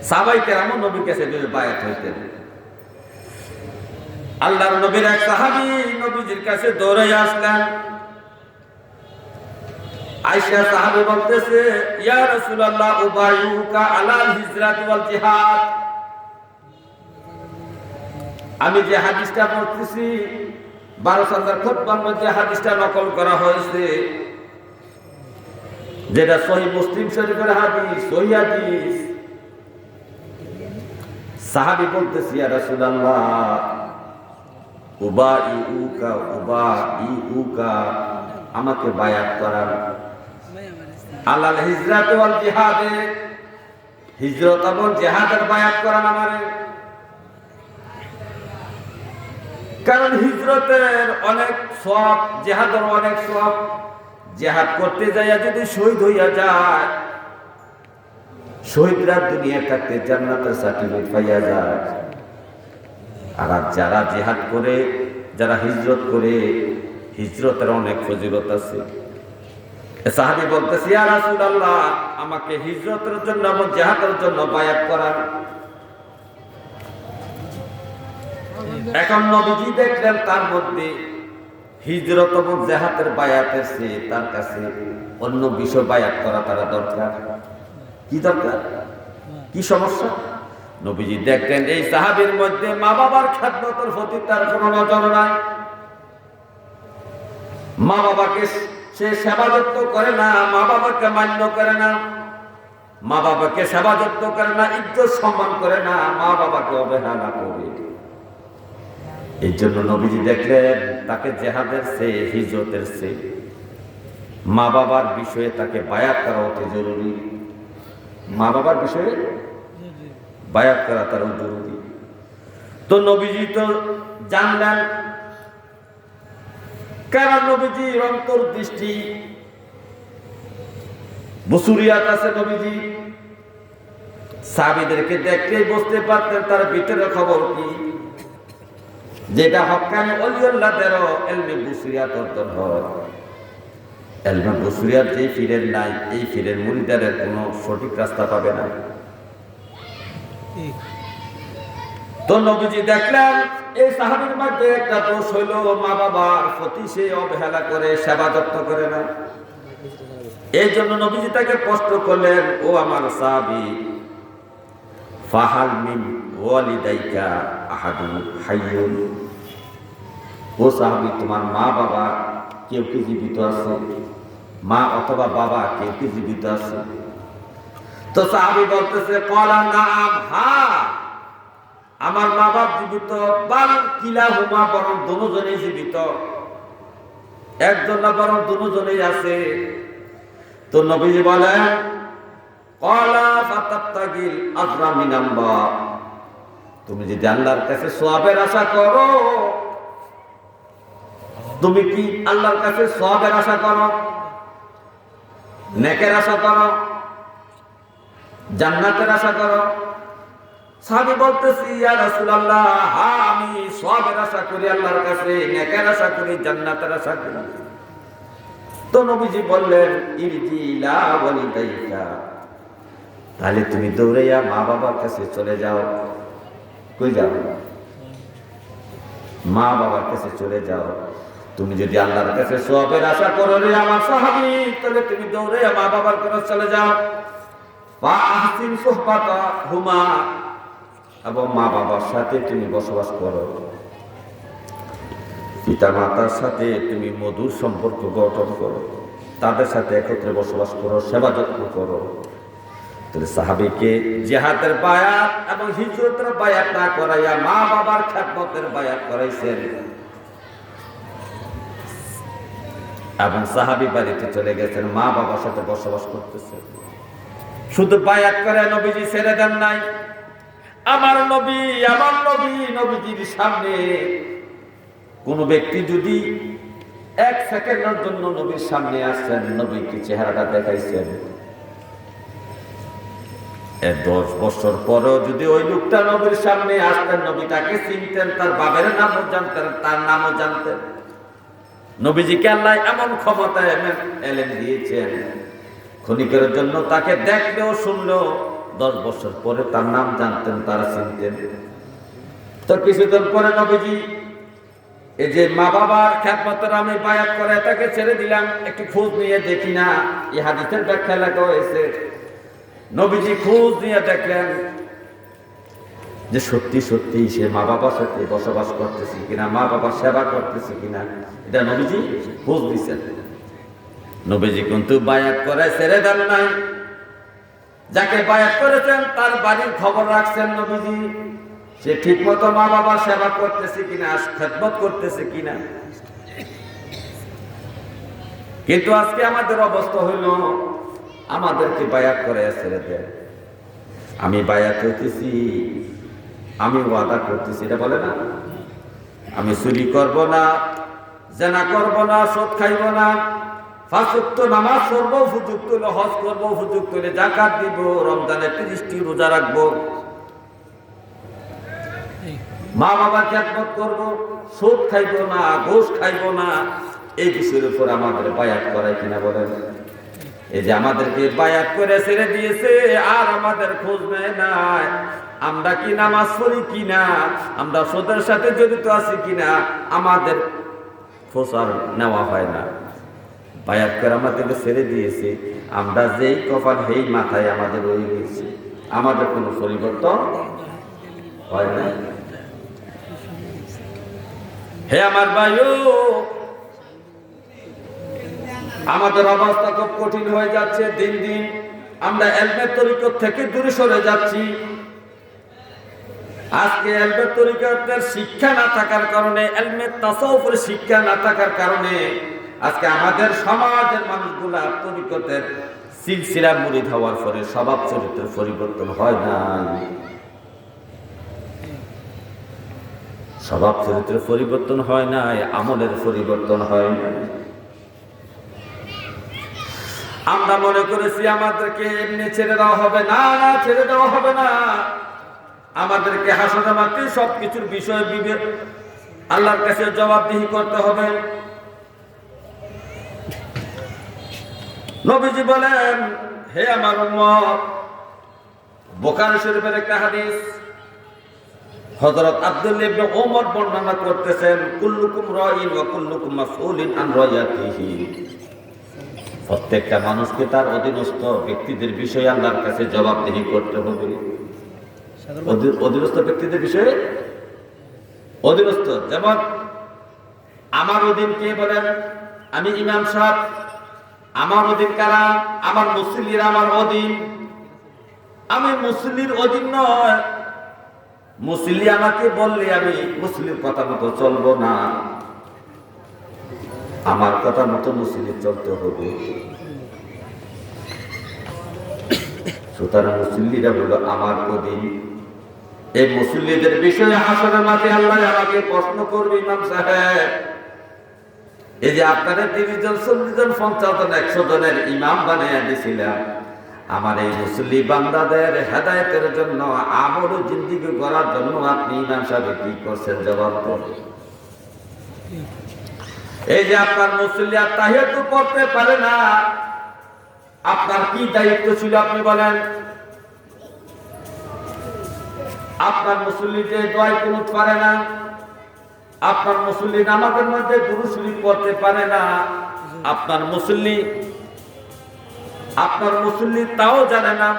সাহাবায়ে কেরাম নবীর কাছে বায়াত হইতেন। আল্লাহর নবীর এক সাহাবী নবীজির কাছে দৌড়ে আসলেন। আয়েশা সাহাবী বলতেছে, ইয়া রাসূলুল্লাহ উবাইয়ুকা আলাল হিজরাত ওয়াল জিহাদ। আমি যে হাদিসটা পড়তেছি 12 সন্ধ্যার খুতবার মধ্যে হাদিসটা নকল করা হয়েছে, যেটা সহিহ মুসলিম শরীফের হাদিস, সহিহ হাদিস। সাহাবী বলতেছে, ইয়া রাসূলুল্লাহ উবাইয়ুকা, আমাকে বায়াত করান আলাল হিজরাত ওয়াল জিহাদে, হিজরত এবং জিহাদের বায়াত করান আমারে। কারণ হিজরতের অনেক সওয়াব, জিহাদের অনেক সওয়াব। জিহাদ করতে যাইয়া যদি শহীদ হইয়া যায়, শহীদরা দুনিয়া থাকতে জান্নাতের সার্টিফিকেট পাইয়া যায়। আর যারা জিহাদ করে, যারা হিজরত করে, হিজরতের অনেক ফজিলত আছে। সাহাবী বলতেছে, ইয়া রাসূলুল্লাহ আমাকে হিজরতের জন্য এবং জিহাদের জন্য বায়াত করান। এখন নবীজি দেখলেন তার মধ্যে হিজরত এবং জিহাদের বায়াতের চেয়ে তার কাছে অন্য বিষয় বায়াত করা তার দরকার। কি দরকার, কি সমস্যা? নবীজি দেখলেন এই সাহাবীর মধ্যে মা বাবার খেদমতের প্রতি তার কোনো নজর নাই। মা বাবাকে সে সেবা যত্ন করে না, মা বাবাকে মান্য করে না, মা বাবাকে সেবা যত্ন করে না, ইজ্জত সম্মান করে না, মা বাবাকে অবহেলা করে। এই জন্য নবীজি দেখলেন তাকে জিহাদের চেয়ে, হিজরতের চেয়ে মা বাবার বিষয়ে তাকে বায়াত করা অতি জরুরি। মা বাবার বিষয়ে বায়াত করা তার জরুরি। তো নবীজি তো জানলেন, কারণ নবীজির অন্তর্দৃষ্টি বসুরিয়াত আছে। নবীজি সাহাবীদেরকে দেখলেই বুঝতে পারতেন তার ভিতরে খবর কি, যেটা হক্কানি ওলিউল্লাহদেরও ইলমে বসুরিয়াত অর্জন হয়। ইলমে বসুরিয়াত যেই ফিরের নাই, এই ফিরের মুরিদারের কোনো সঠিক রাস্তা পাবে না। তো নবীজি দেখলেন এই সাহাবীর মধ্যে একটা দোষ হইল, মা বাবার প্রতি সে অবহেলা করে, সেবা যত্ন করে না। এই জন্য নবীজি তাকে প্রশ্ন করলেন, ও আমার সাহাবী, ফাহাল মিন ওয়ালিদাইকা আহাদুন হাইয়ুন। ও সাহাবী, তোমার মা বাবা কেউ কি জীবিত আছে? মা অথবা বাবা কেউ কি জীবিত আছে? তো সাহাবী বলতেছে, ক্বালা নাআম, হ্যাঁ আমার মা বাপ জীবিত। বাল কিলাহুমা, বরং দুজনেই জীবিত, একজন না বরং দুজনেই আছে। তো নবীজি বলেন, ক্বালা ফাতাবতাগিল আজরা মিনাল্লাহ, তুমি যদি আল্লাহর কাছে সওয়াবের আশা করো, তুমি কি আল্লাহর কাছে সওয়াবের আশা করো, নেকের আশা করো, জান্নাতের আশা করো? সাহাবী বলতেছি, ইয়া রাসূলুল্লাহ হ্যাঁ আমি সওয়াবের আশা করি আল্লাহর কাছে, নেকের আশা করি, জান্নাতের আশা করি। তো নবীজি বললেন, ইরজি ইলা ওয়ালিদাইকা, তাহলে তুমি দৌড়াইয়া মা বাবার কাছে চলে যাও। কই যাও? মা বাবার কাছে চলে যাও। তুমি যদি আল্লাহর কাছে সওয়াবের আশা করো রে আমার সাহাবী, তাহলে তুমি দৌড়াইয়া মা বাবার কাছে চলে যাও। ওয়া আহসিন সুহবাতাহুমা, এবং মা বাবার সাথে তুমি বসবাস করো, পিতা মাতার সাথে তুমি মধুর সম্পর্ক গঠন করো, তাদের সাথে একত্রে বসবাস করো, সেবা যত্ন করো। তাহলে সাহাবীকে জিহাদের বায়াত এবং হিজরতের বায়াত না করাইয়া মা বাবার খেদমতের বায়াত করাইছেন, এবং সাহাবী বাড়িতে চলে গেছেন, মা বাবার সাথে বসবাস করতেছেন। শুধু বায়াত করে নবীজি ছেড়ে দেন নাই। আমার নবী, নবীজির সামনে কোন ব্যক্তি যদি এক সেকেন্ডের জন্য নবীর সামনে আসছেন, নবীকে চেহারাটা দেখাইছেন, 10 বছর পরেও যদি ওই লোকটা নবীর সামনে আসতেন, নবী তাকে চিনতেন, তার বাবার নামও জানতেন, তার নামও জানতেন। নবীজিকে আল্লাহ এমন ক্ষমতা, এমন এলেম দিয়েছেন, ক্ষণিকের জন্য তাকে দেখলেও শুনলেও 10 বছর পরে তার নাম জানতেন, তারা চিনতেন। তো কিছুদিন পরে নবীজি এই যে মা বাবার খেদমতের আমি বায়াত করে তাকে ছেড়ে দিলাম, একটু খোঁজ নিয়ে দেখি না। এই হাদিসের ব্যাখ্যা লেখা হয়েছে, নবীজি খোঁজ নিয়ে দেখলেন যে সত্যি সত্যি সে মা বাবার সাথে বসবাস করতেছে কিনা, মা বাবার সেবা করতেছে কিনা, এটা নবীজি খোঁজ দিচ্ছেন। নবীজি কিন্তু বায়াত করে ছেড়ে দেন নাই, যাকে বায়াত করেছেন তার বাড়ির খবর রাখছেন নবীজি, সে ঠিক মতো মা বাবার সেবা করতেছে কিনা, খেদমত করতেছে কিনা। কিন্তু আজকে আমাদের অবস্থা হইল, আমাদেরকে বায়াত করে ছেড়ে দেয়। আমি বায়াত হইতেছি, আমি ওয়াদা করতেছি, এটা বলে না, আমি চুরি করব না, জেনা করব না, সুদ খাইব না, 5 ওয়াক্ত নামাজ পড়বো, সুযোগ তুলে হজ করবো, সুযোগ তুলে যাকাত দিব, রমজানে 30টি রোজা রাখবো, মা বাবার খেদমত করব, সুদ খাইব না, ঘুষ খাইব না। এই বিষয়ের উপর আমাদের বায়াত করায় কিনা বলেন? এই যে আমাদেরকে বায়াত করে ছেড়ে দিয়েছে, আর আমাদের খোঁজ নেয় নাই আমরা কি নামাজ পড়ি কিনা, আমরা সুদের সাথে জড়িত আছি কিনা, আমাদের খোঁজ আর নেওয়া হয় না। বায়াত করে আমাদেরকে ছেড়ে দিয়েছে, আমরা যেই কপাল সেই মাথায় আমাদের রয়ে গেছে, আমাদের কোনো পরিবর্তন হয় না। হে আমার ভাইও, আমাদের অবস্থা খুব কঠিন হয়ে যাচ্ছে দিন দিন। আমরা ইলমের তরিকত থেকে দূরে সরে যাচ্ছি। আজকে ইলমের তরিকতের শিক্ষা না থাকার কারণে, ইলমের তাসাউফের শিক্ষা না থাকার কারণে আজকে আমাদের সমাজের মানুষগুলা তরিকতের সিলসিলা মুরিদ হওয়ার পরে স্বভাব চরিত্রের পরিবর্তন হয় না, স্বভাব চরিত্রের পরিবর্তন হয় না, আমলের পরিবর্তন হয় না। আমরা মনে করেছি আমাদেরকে এমনি ছেড়ে দেওয়া হবে না, না ছেড়ে দেওয়া হবে না, আমাদেরকে হাসরে মারতে সবকিছুর বিষয় বিবেক আল্লাহর কাছে জবাবদিহি করতে হবে। নবীজি বলেন, হে আমার উম্মত, বুখারী শরীফের একটা হাদিস হযরত আব্দুল্লাহ ইবনে ওমর বর্ণনা করতেছেন, কুল্লুকুম রাঈন ওয়া কুল্লুকুম মাসউলিন আন রাইয়াতিহি। প্রত্যেকটা মানুষকে তার অধীনস্থ ব্যক্তিদের বিষয়ে আল্লাহর কাছে জবাবদিহি করতে হবে। অধীনস্থ ব্যক্তিদের বিষয়ে, অধীনস্থ যেমন আমার অধীন কে বলেন? আমি ইমাম সাহেব, আমার অধীন কারা? আমার মুসল্লিরা আমার অধীন। আমি মুসল্লির অধীন নয়, মুসল্লি আমাকে বললে আমি মুসল্লির কথা মতো চলবো না, আমার কথা মতো মুসল্লি চলতে হবে। সুতরাং মুসল্লিরা হলো আমার অধীন। এই মুসল্লিদের বিষয়ে হাসরের মাঠে আল্লাহ আমাকে প্রশ্ন করবে, ইমাম সাহেব, এই যে আপনারা 30 জন 40 জন 50 জন 100 জনের ইমাম বানিয়ে দিয়েছিলাম, আমার এই মুসল্লি বান্দাদের হেদায়েতের জন্য, আমল ও জিন্দেগি গড়ার জন্য আপনি ইমাম সাহেব কি করছেন? জবাব দেন। এই যে আপনার মুসল্লি আর তাহিয়াতু পড়তে পারে না, আপনার কি দায়িত্ব ছিল আপনি বলেন? আপনার মুসল্লি যে দোয়া কুনুত পারে না, আপনার মুসল্লি নামাজের মধ্যে দুরূদ শরীফ পড়তে পারে না, আপনার মুসল্লি তাও জানে না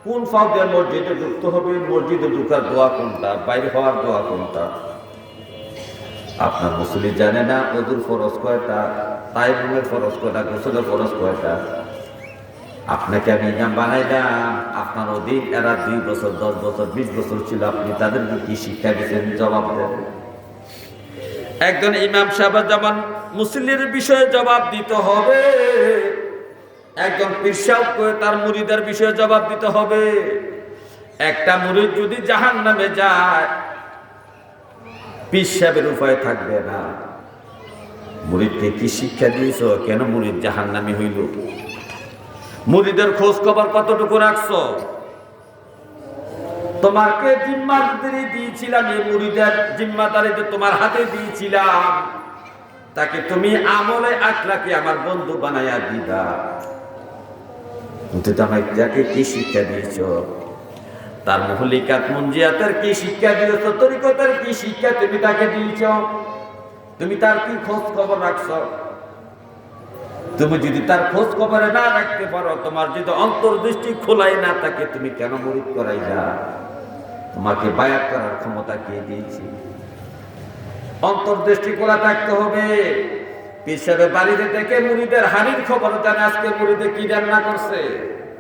কোন ফাও দিয়ে মসজিদে ঢুকতে হবে, মসজিদে ঢুকার দোয়া কোনটা, বাইরে হওয়ার দোয়া কোনটা। আপনার মুসল্লি জানে না ওযুর ফরজ কয়টা, তায়াম্মুমের ফরজ কয়টা, গোসলের ফরজ কয়টা। আপনাকে আমি ইমাম বানাইলাম, আপনার অধীন এরা 2 বছর 10 বছর 20 বছর ছিল, আপনি তাদেরকে কি শিক্ষা দিয়েছেন? জবাব দেন। একজন ইমাম সাহেব যেমন মুসল্লির বিষয়ে জবাব দিতে হবে, একজন পীর সাহেবকে তার মুরিদের বিষয়ে জবাব দিতে হবে। একটা মুরিদ যদি জাহান্নামে যায়, পীর সাহেবের উপায় থাকবে না। মুরিদকে কি শিক্ষা দিয়েছ? কেন মুরিদ জাহান্নামী হইল? মুরিদের খোঁজ খবর কতটুকু রাখছো? তোমাকে জিম্মাদারি দিয়েছিলাম, এই মুরিদের জিম্মাদারি তোমার হাতে দিয়েছিলাম, তাকে তুমি আমলে আখলাকে আমার বন্ধু বানাইয়া দিবা। কিন্তু তাকে কি শিক্ষা দিয়েছ? তার মহলিকাত মুনজিয়াতের কি শিক্ষা দিয়েছ? তরিকতের কি শিক্ষা তুমি তাকে দিয়েছ? তুমি তার কি খোঁজ খবর রাখছ? তুমি যদি তার খোঁজ খবরে না রাখতে পারো, তোমার যদি অন্তর্দৃষ্টি খোলাই না থাকে, তুমি কেন মুরিদ করাইলা? তোমাকে বায়াত করার ক্ষমতা কে দিয়েছে? অন্তর্দৃষ্টি খোলা থাকতে হবে। পীর সাহেব বাড়িতে থেকে মুরিদের হানির খবর জানে, আজকে মুরিদে কি রান্না করছে।